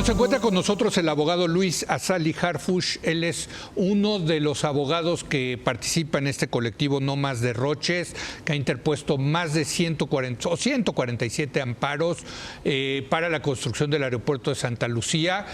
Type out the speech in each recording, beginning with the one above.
Bueno, se encuentra con nosotros el abogado Luis Azali Harfuch. Él es uno de los abogados que participa en este colectivo No Más Derroches, que ha interpuesto más de 147 amparos para la construcción del aeropuerto de Santa Lucía.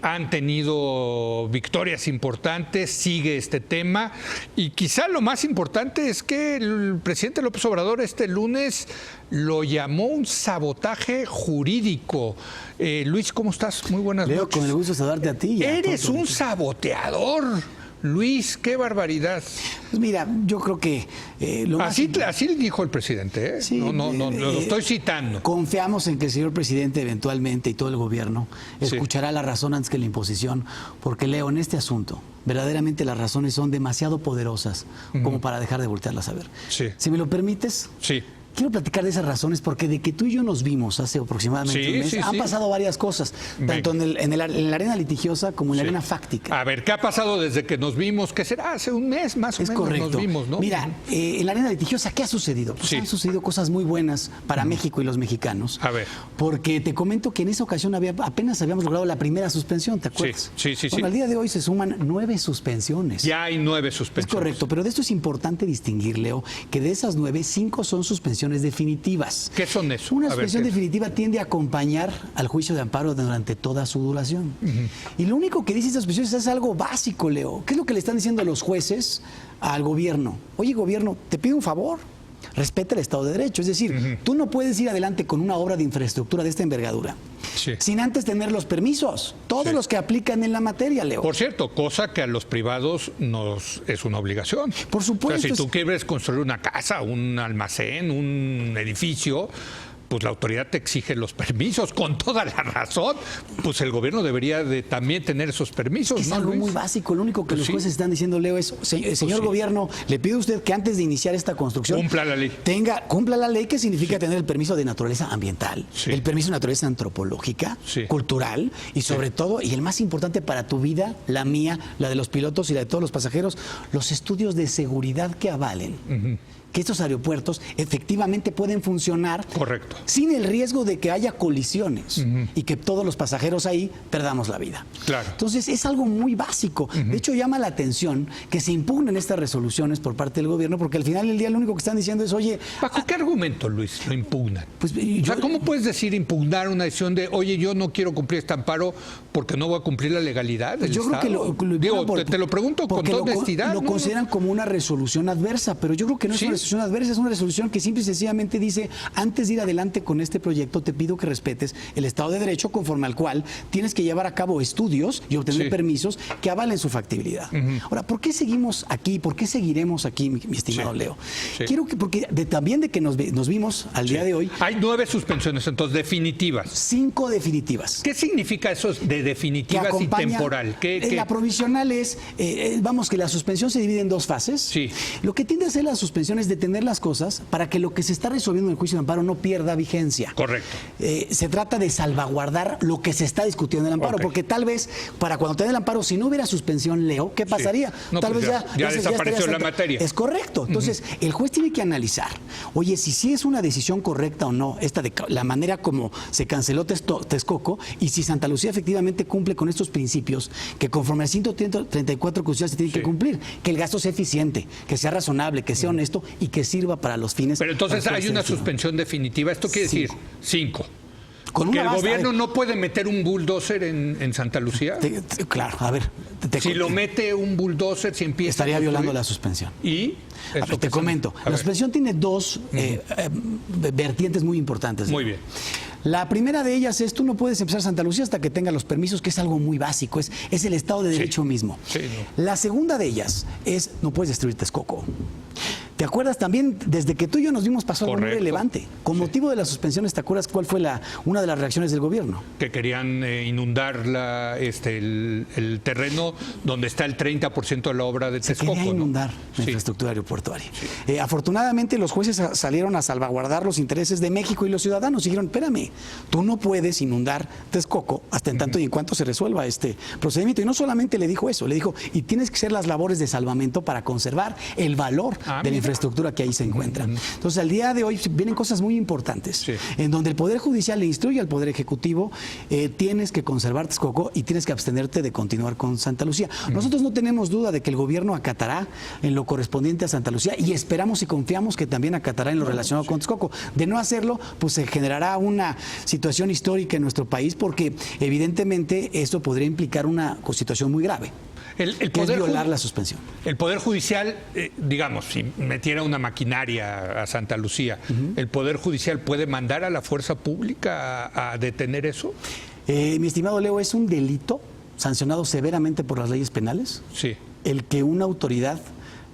Han tenido victorias importantes, sigue este tema, y quizá lo más importante es que el presidente López Obrador este lunes lo llamó un sabotaje jurídico. Luis, ¿cómo estás? Muy buenas noches. Leo, con el gusto de saludarte a ti. Eres un saboteador, Luis, qué barbaridad. Pues mira, yo creo que así dijo el presidente, ¿eh? Sí, no, lo estoy citando. Confiamos en que el señor presidente eventualmente y todo el gobierno escuchará la razón antes que la imposición, porque Leo, en este asunto, verdaderamente las razones son demasiado poderosas como para dejar de voltearlas a ver. Sí. Si me lo permites. Sí. Quiero platicar de esas razones porque de que tú y yo nos vimos hace aproximadamente un mes, han pasado varias cosas, tanto en la arena litigiosa como en la arena fáctica. A ver, ¿qué ha pasado desde que nos vimos? ¿Qué será? Hace un mes más o menos correcto. Nos vimos, ¿no? Mira, en la arena litigiosa, ¿qué ha sucedido? Pues han sucedido cosas muy buenas para México y los mexicanos. A ver. Porque te comento que en esa ocasión apenas habíamos logrado la primera suspensión, ¿te acuerdas? Sí. Bueno, al día de hoy se suman 9 suspensiones. Ya hay 9 suspensiones. Es correcto, pero de esto es importante distinguir, Leo, que de esas 9, 5 son suspensiones definitivas. ¿Qué son eso? Una suspensión definitiva tiende a acompañar al juicio de amparo durante toda su duración. Y lo único que dice esta suspensión es algo básico, Leo. ¿Qué es lo que le están diciendo los jueces al gobierno? Oye, gobierno, te pido un favor. Respeta el Estado de Derecho. Es decir, tú no puedes ir adelante con una obra de infraestructura de esta envergadura sin antes tener los permisos, todos los que aplican en la materia, Leo. Por cierto, cosa que a los privados es una obligación. Por supuesto. O sea, si tú quieres construir una casa, un almacén, un edificio, pues la autoridad te exige los permisos, con toda la razón. Pues el gobierno debería de también tener esos permisos, es ¿no, algo Luis? muy básico. Lo único que los jueces están diciendo, Leo, es, señor gobierno, le pido a usted que antes de iniciar esta construcción cumpla la ley. Cumpla la ley, que significa tener el permiso de naturaleza ambiental, el permiso de naturaleza antropológica, cultural y sobre todo, y el más importante para tu vida, la mía, la de los pilotos y la de todos los pasajeros, los estudios de seguridad que avalen que estos aeropuertos efectivamente pueden funcionar sin el riesgo de que haya colisiones y que todos los pasajeros ahí perdamos la vida. Claro. Entonces es algo muy básico. De hecho, llama la atención que se impugnen estas resoluciones por parte del gobierno, porque al final del día lo único que están diciendo es, oye... ¿Bajo qué argumento, Luis, lo impugnan? Pues, o sea, ¿cómo puedes decir impugnar una decisión de, oye, yo no quiero cumplir este amparo porque no voy a cumplir la legalidad del Estado? Creo que te lo pregunto con toda honestidad. Lo consideran como una resolución adversa, pero yo creo que no es una resolución adversa, es una resolución que simple y sencillamente dice, antes de ir adelante con este proyecto, te pido que respetes el Estado de Derecho, conforme al cual tienes que llevar a cabo estudios y obtener permisos que avalen su factibilidad. Ahora, ¿por qué seguimos aquí? ¿Por qué seguiremos aquí, mi estimado Leo? Quiero que, porque también de que nos vimos al día de hoy... Hay 9 suspensiones, entonces, definitivas. 5 definitivas. ¿Qué significa eso de definitivas y temporal? La provisional es, vamos, que la suspensión se divide en 2 fases. Lo que tiende a hacer la suspensión es detener las cosas para que lo que se está resolviendo en el juicio de amparo no pierda vigencia. Correcto. Se trata de salvaguardar lo que se está discutiendo en el amparo, porque tal vez para cuando te den el amparo, si no hubiera suspensión, Leo, ¿qué pasaría? No, tal pues vez ya desapareció la materia. Es correcto. Entonces, el juez tiene que analizar, oye, si es una decisión correcta o no, la manera como se canceló Texcoco, y si Santa Lucía efectivamente cumple con estos principios que conforme al 134 constitucional se tienen que cumplir, que el gasto sea eficiente, que sea razonable, que sea honesto y que sirva para los fines. Pero entonces hay una suspensión definitiva. ¿Esto quiere decir 5? ¿Que el gobierno no puede meter un bulldozer en Santa Lucía? Claro, a ver. Si lo mete un bulldozer, si empieza... Estaría violando la suspensión. ¿Y? A ver, te comento. La suspensión tiene 2 vertientes muy importantes. Muy bien. La primera de ellas es, tú no puedes empezar Santa Lucía hasta que tenga los permisos, que es algo muy básico, es el Estado de Derecho mismo. La segunda de ellas es, no puedes destruir Texcoco. ¿Te acuerdas también, desde que tú y yo nos vimos, pasó algo muy relevante? Con motivo de las suspensiones, ¿te acuerdas cuál fue una de las reacciones del gobierno? Que querían inundar el terreno donde está el 30% de la obra de Texcoco. Se quería inundar la infraestructura aeroportuaria. Afortunadamente, los jueces salieron a salvaguardar los intereses de México y los ciudadanos. Y dijeron, espérame, tú no puedes inundar Texcoco hasta en tanto y en cuanto se resuelva este procedimiento. Y no solamente le dijo eso, le dijo, y tienes que hacer las labores de salvamento para conservar el valor de la infraestructura que ahí se encuentra. Entonces, al día de hoy vienen cosas muy importantes, en donde el Poder Judicial le instruye al Poder Ejecutivo, tienes que conservar Texcoco y tienes que abstenerte de continuar con Santa Lucía. Nosotros no tenemos duda de que el gobierno acatará en lo correspondiente a Santa Lucía y esperamos y confiamos que también acatará en lo relacionado con Texcoco. De no hacerlo, pues se generará una situación histórica en nuestro país, porque evidentemente esto podría implicar una situación muy grave. El que poder es violar la suspensión. El Poder Judicial, digamos, si metiera una maquinaria a Santa Lucía, ¿el Poder Judicial puede mandar a la fuerza pública a detener eso? Mi estimado Leo, es un delito sancionado severamente por las leyes penales el que una autoridad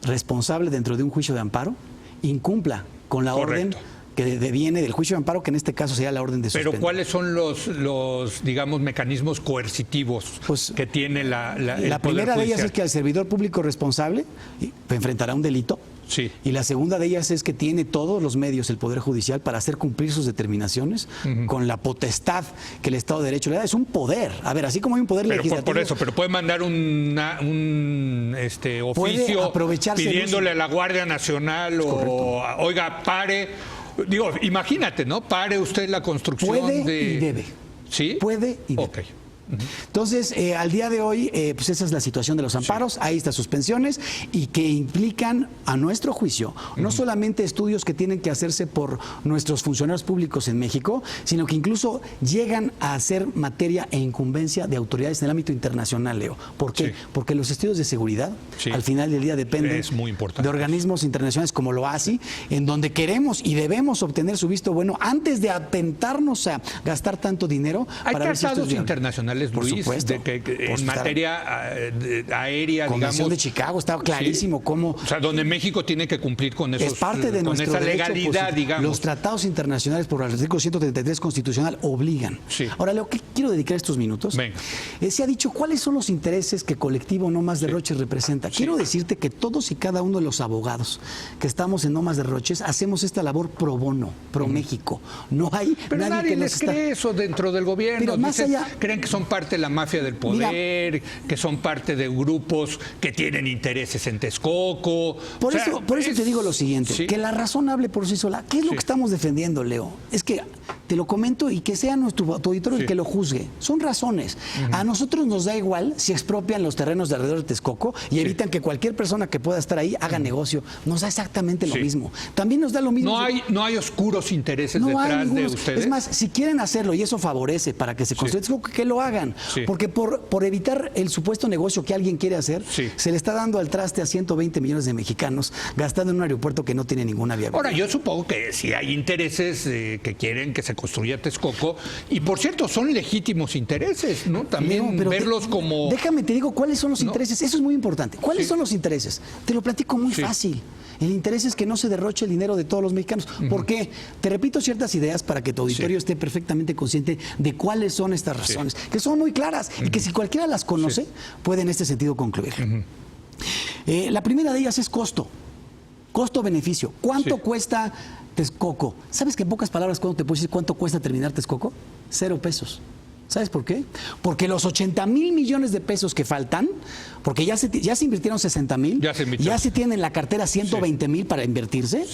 responsable dentro de un juicio de amparo incumpla con la orden que deviene del juicio de amparo, que en este caso sería la orden de suspender. Pero ¿cuáles son los digamos, mecanismos coercitivos que tiene la primera de ellas es que al servidor público responsable enfrentará un delito. Y la segunda de ellas es que tiene todos los medios el Poder Judicial para hacer cumplir sus determinaciones con la potestad que el Estado de Derecho le da. Es un poder. A ver, así como hay un poder legislativo. Por eso, pero puede mandar un oficio pidiéndole a la Guardia Nacional oiga, pare. Digo, imagínate, ¿no? Pare usted la construcción y debe. ¿Sí? Puede y debe. Entonces, al día de hoy, pues esa es la situación de los amparos, hay estas suspensiones y que implican, a nuestro juicio, no solamente estudios que tienen que hacerse por nuestros funcionarios públicos en México, sino que incluso llegan a ser materia e incumbencia de autoridades en el ámbito internacional, Leo. ¿Por qué? Porque los estudios de seguridad, al final del día, dependen de organismos internacionales como lo OASI, en donde queremos y debemos obtener su visto bueno antes de atentarnos a gastar tanto dinero. Hay tratados internacionales, Luis, por supuesto, en materia aérea, Convención de Chicago, está clarísimo cómo... O sea, donde México tiene que cumplir con esos, es parte de nuestra esa legalidad, digamos. Los tratados internacionales por el artículo 133 constitucional obligan. Ahora, Leo, ¿qué quiero dedicar estos minutos? Se ha dicho cuáles son los intereses que Colectivo No Más Derroches representa. Quiero decirte que todos y cada uno de los abogados que estamos en No Más Derroches hacemos esta labor pro bono, pro México. No hay nadie que les cree eso dentro del gobierno. Pero más allá, creen que son parte de la mafia del poder, que son parte de grupos que tienen intereses en Texcoco. Por eso te digo lo siguiente, que la razón hable por sí sola. ¿Qué es lo que estamos defendiendo, Leo? Es que te lo comento y que sea tu auditorio el que lo juzgue. Son razones. A nosotros nos da igual si expropian los terrenos de alrededor de Texcoco y evitan que cualquier persona que pueda estar ahí haga negocio. Nos da exactamente lo mismo. También nos da lo mismo. No hay oscuros intereses detrás de ustedes. Es más, si quieren hacerlo y eso favorece para que se construya Texcoco, que lo hagan. Porque por evitar el supuesto negocio que alguien quiere hacer, se le está dando al traste a 120 millones de mexicanos gastando en un aeropuerto que no tiene ninguna viabilidad. Ahora, yo supongo que si hay intereses que quieren que se construya Texcoco, y por cierto, son legítimos intereses, ¿no? También verlos como... Déjame, te digo cuáles son los intereses, eso es muy importante. ¿Cuáles son los intereses? Te lo platico muy fácil. El interés es que no se derroche el dinero de todos los mexicanos. ¿Por qué? Te repito ciertas ideas para que tu auditorio esté perfectamente consciente de cuáles son estas razones, que son muy claras y que si cualquiera las conoce, puede en este sentido concluir. La primera de ellas es costo. Costo-beneficio. ¿Cuánto cuesta Texcoco? ¿Sabes que en pocas palabras cuándo te puedo decir cuánto cuesta terminar Texcoco? 0 pesos. ¿Sabes por qué? Porque los 80,000 millones de pesos que faltan, porque ya se invirtieron 60,000, ya se tienen en la cartera 120,000 para invertirse,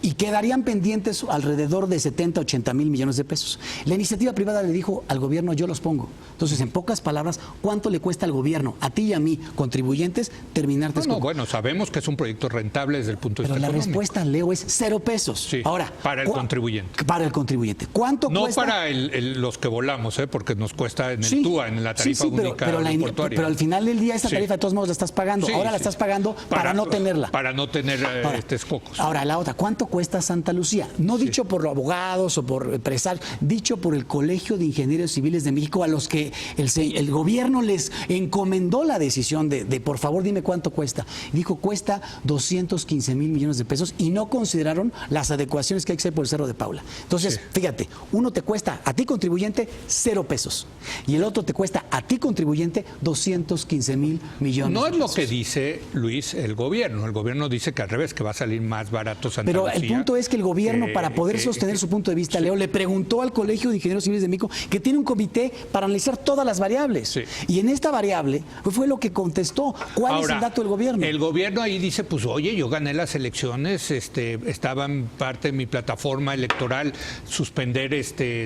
y quedarían pendientes alrededor de 70, 80,000 millones de pesos. La iniciativa privada le dijo al gobierno, yo los pongo. Entonces, en pocas palabras, ¿cuánto le cuesta al gobierno, a ti y a mí, contribuyentes, terminar Texcoco? Bueno, sabemos que es un proyecto rentable desde el punto de vista económico. Pero la respuesta, Leo, es 0 pesos. Ahora, para el contribuyente. Para el contribuyente. ¿Cuánto cuesta? No para los que volamos, porque nos cuesta en el TUA, en la tarifa única aeroportuaria. Pero al final del día esa tarifa de todos modos la estás pagando. Ahora la estás pagando para no tenerla. Para no tener Texcocos. Ahora, la otra, ¿cuánto cuesta Santa Lucía? No dicho por los abogados o por empresarios, dicho por el Colegio de Ingenieros Civiles de México, a los que el gobierno les encomendó la decisión de por favor dime cuánto cuesta. Dijo, cuesta 215,000 millones de pesos y no consideraron las adecuaciones que hay que hacer por el Cerro de Paula. Entonces, fíjate, uno te cuesta, a ti contribuyente, 0 pesos. pesos. Y el otro te cuesta a ti, contribuyente, 215,000 millones No de es lo pesos. que dice, Luis, el gobierno. El gobierno dice que al revés, que va a salir más barato Santa Pero Lucía. el punto es que el gobierno, para poder sostener su punto de vista, Leo, le preguntó al Colegio de Ingenieros Civiles de México que tiene un comité para analizar todas las variables. Sí. Y en esta variable fue lo que contestó. ¿Cuál es el dato del gobierno? El gobierno ahí dice, pues oye, yo gané las elecciones, estaba en parte de mi plataforma electoral suspender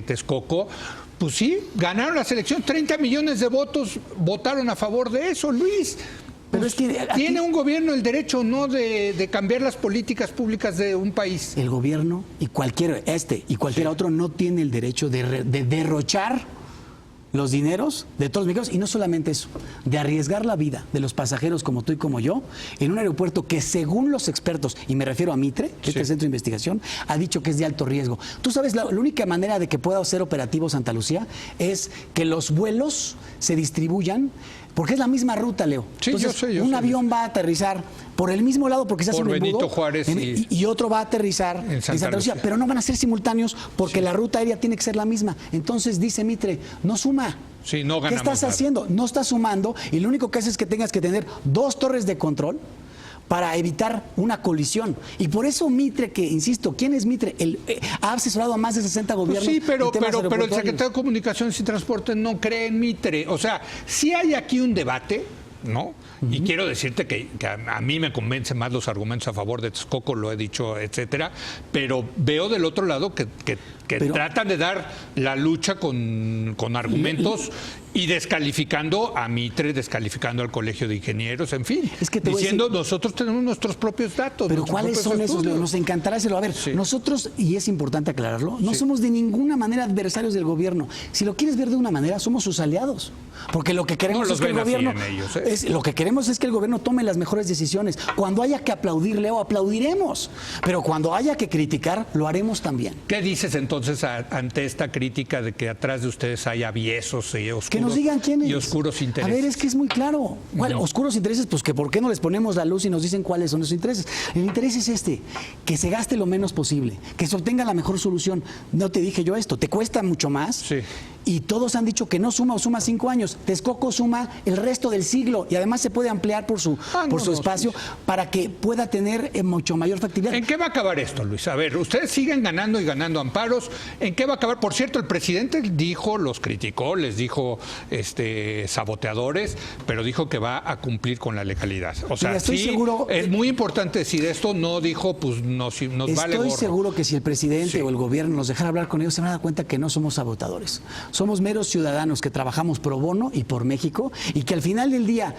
Texcoco. Pues sí, ganaron las elecciones, 30 millones de votos votaron a favor de eso, Luis. Pero es que ¿tiene un gobierno el derecho o no de cambiar las políticas públicas de un país? El gobierno y cualquier otro no tiene el derecho de derrochar los dineros de todos los mexicanos, y no solamente eso, de arriesgar la vida de los pasajeros como tú y como yo en un aeropuerto que, según los expertos, y me refiero a Mitre, que es el Centro de Investigación, ha dicho que es de alto riesgo. Tú sabes, la única manera de que pueda ser operativo Santa Lucía es que los vuelos se distribuyan, porque es la misma ruta, Leo. Sí, entonces, un avión va a aterrizar por el mismo lado porque se hace un embudo, Benito Juárez y otro va a aterrizar en Santa Lucía, pero no van a ser simultáneos porque la ruta aérea tiene que ser la misma. Entonces dice Mitre, no suma. Sí, no ganamos ¿Qué estás nada. haciendo? No estás sumando, y lo único que hace es que tengas que tener 2 torres de control para evitar una colisión. Y por eso Mitre, que insisto, ¿quién es Mitre? Ha asesorado a más de 60 gobiernos. Pues sí, pero en temas el aeroportuarios. secretario de Comunicaciones y Transporte no cree en Mitre. O sea, sí hay aquí un debate, ¿no? Y quiero decirte que a mí me convencen más los argumentos a favor de Texcoco, lo he dicho, etcétera, pero veo del otro lado que tratan de dar la lucha con argumentos y descalificando a Mitre, descalificando al Colegio de Ingenieros, en fin, Es que te voy a diciendo decir- nosotros tenemos nuestros propios datos. Pero nuestros ¿cuáles propios son esos? estudios. Nos encantará hacerlo. A ver, nosotros, y es importante aclararlo, no somos de ninguna manera adversarios del gobierno. Si lo quieres ver de una manera, somos sus aliados. Porque lo que queremos No es los que el ven así gobierno en ellos, lo que queremos es que el gobierno tome las mejores decisiones. Cuando haya que aplaudir, Leo, aplaudiremos. Pero cuando haya que criticar, lo haremos también. ¿Qué dices entonces ante esta crítica de que atrás de ustedes hay aviesos y oscuros, Que nos digan quiénes. y oscuros intereses? A ver, es que es muy claro. Oscuros intereses, pues que por qué no les ponemos la luz y nos dicen cuáles son esos intereses. El interés es que se gaste lo menos posible, que se obtenga la mejor solución. No te dije yo esto, te cuesta mucho más. Sí. Y todos han dicho que no suma o suma 5 años. Texcoco suma el resto del siglo y además se puede ampliar por su espacio para que pueda tener mucho mayor factibilidad. ¿En qué va a acabar esto, Luis? A ver, ustedes siguen ganando y ganando amparos. ¿En qué va a acabar? Por cierto, el presidente dijo, los criticó, les dijo saboteadores, pero dijo que va a cumplir con la legalidad. O sea, Mira, estoy sí, seguro, es muy importante decir esto. No dijo, pues nos vale gorro. Estoy seguro que si el presidente o el gobierno nos dejara hablar con ellos, se van a dar cuenta que no somos sabotadores. Somos meros ciudadanos que trabajamos pro bono y por México, y que al final del día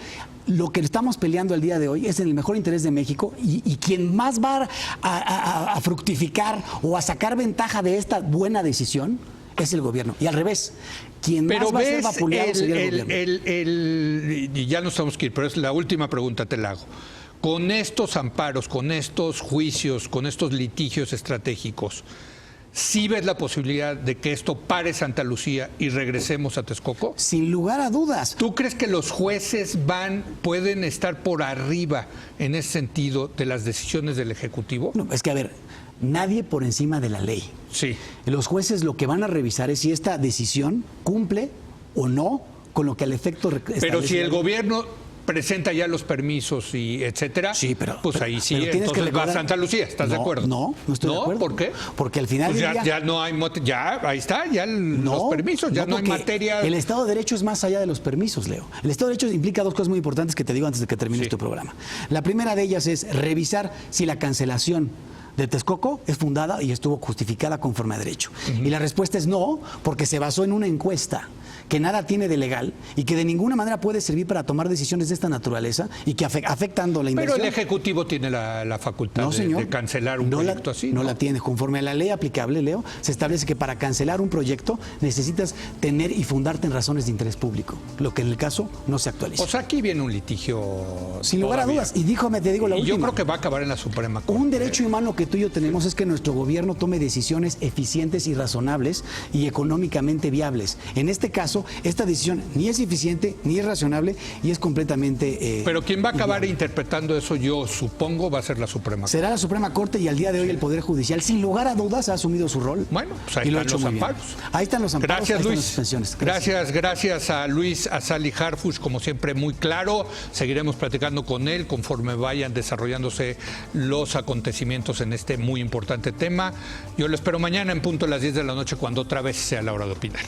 lo que estamos peleando el día de hoy es en el mejor interés de México, y quien más va a fructificar o a sacar ventaja de esta buena decisión es el gobierno. Y al revés, quien más va a ser vapuleado sería el gobierno. Y ya nos tenemos que ir, pero es la última pregunta, te la hago. Con estos amparos, con estos juicios, con estos litigios estratégicos, ¿sí ves la posibilidad de que esto pare Santa Lucía y regresemos a Texcoco? Sin lugar a dudas. ¿Tú crees que los jueces pueden estar por arriba en ese sentido de las decisiones del Ejecutivo? No, es que, a ver, nadie por encima de la ley. Sí. Los jueces lo que van a revisar es si esta decisión cumple o no con lo que al efecto Pero si el gobierno gobierno presenta ya los permisos y etcétera, sí, pues ahí sí, pero tienes que entonces va recordar- Santa Lucía, ¿estás de acuerdo? No estoy de acuerdo. ¿Por qué? Porque al final Pues del día... ya no hay ya ahí está, ya los permisos, ya no hay porque materia. El Estado de Derecho es más allá de los permisos, Leo. El Estado de Derecho implica 2 cosas muy importantes que te digo antes de que termine tu programa. La primera de ellas es revisar si la cancelación de Texcoco es fundada y estuvo justificada conforme a derecho. Y la respuesta es no, porque se basó en una encuesta que nada tiene de legal y que de ninguna manera puede servir para tomar decisiones de esta naturaleza y que afectando la inversión. Pero el Ejecutivo tiene la facultad de cancelar un proyecto así. No la tiene. Conforme a la ley aplicable, Leo, se establece que para cancelar un proyecto necesitas tener y fundarte en razones de interés público, lo que en el caso no se actualiza. O sea, aquí viene un litigio. Sin lugar a todavía. dudas. Y te digo la Y última. yo creo que va a acabar en la Suprema Corte. Un derecho humano que tú y yo tenemos es que nuestro gobierno tome decisiones eficientes y razonables y económicamente viables. En este caso, caso, esta decisión ni es eficiente, ni es razonable y es completamente... Pero quien va a acabar interpretando eso, yo supongo, va a ser la Suprema Corte. Será la Suprema Corte y al día de hoy el Poder Judicial, sin lugar a dudas, ha asumido su rol. Bueno, pues ahí están los amparos. Ahí están los amparos, gracias, ahí Luis. están las suspensiones. Gracias a Luis Azali Harfuch, como siempre, muy claro. Seguiremos platicando con él conforme vayan desarrollándose los acontecimientos en este muy importante tema. Yo lo espero mañana en punto a las 10 de la noche, cuando otra vez sea la hora de opinar.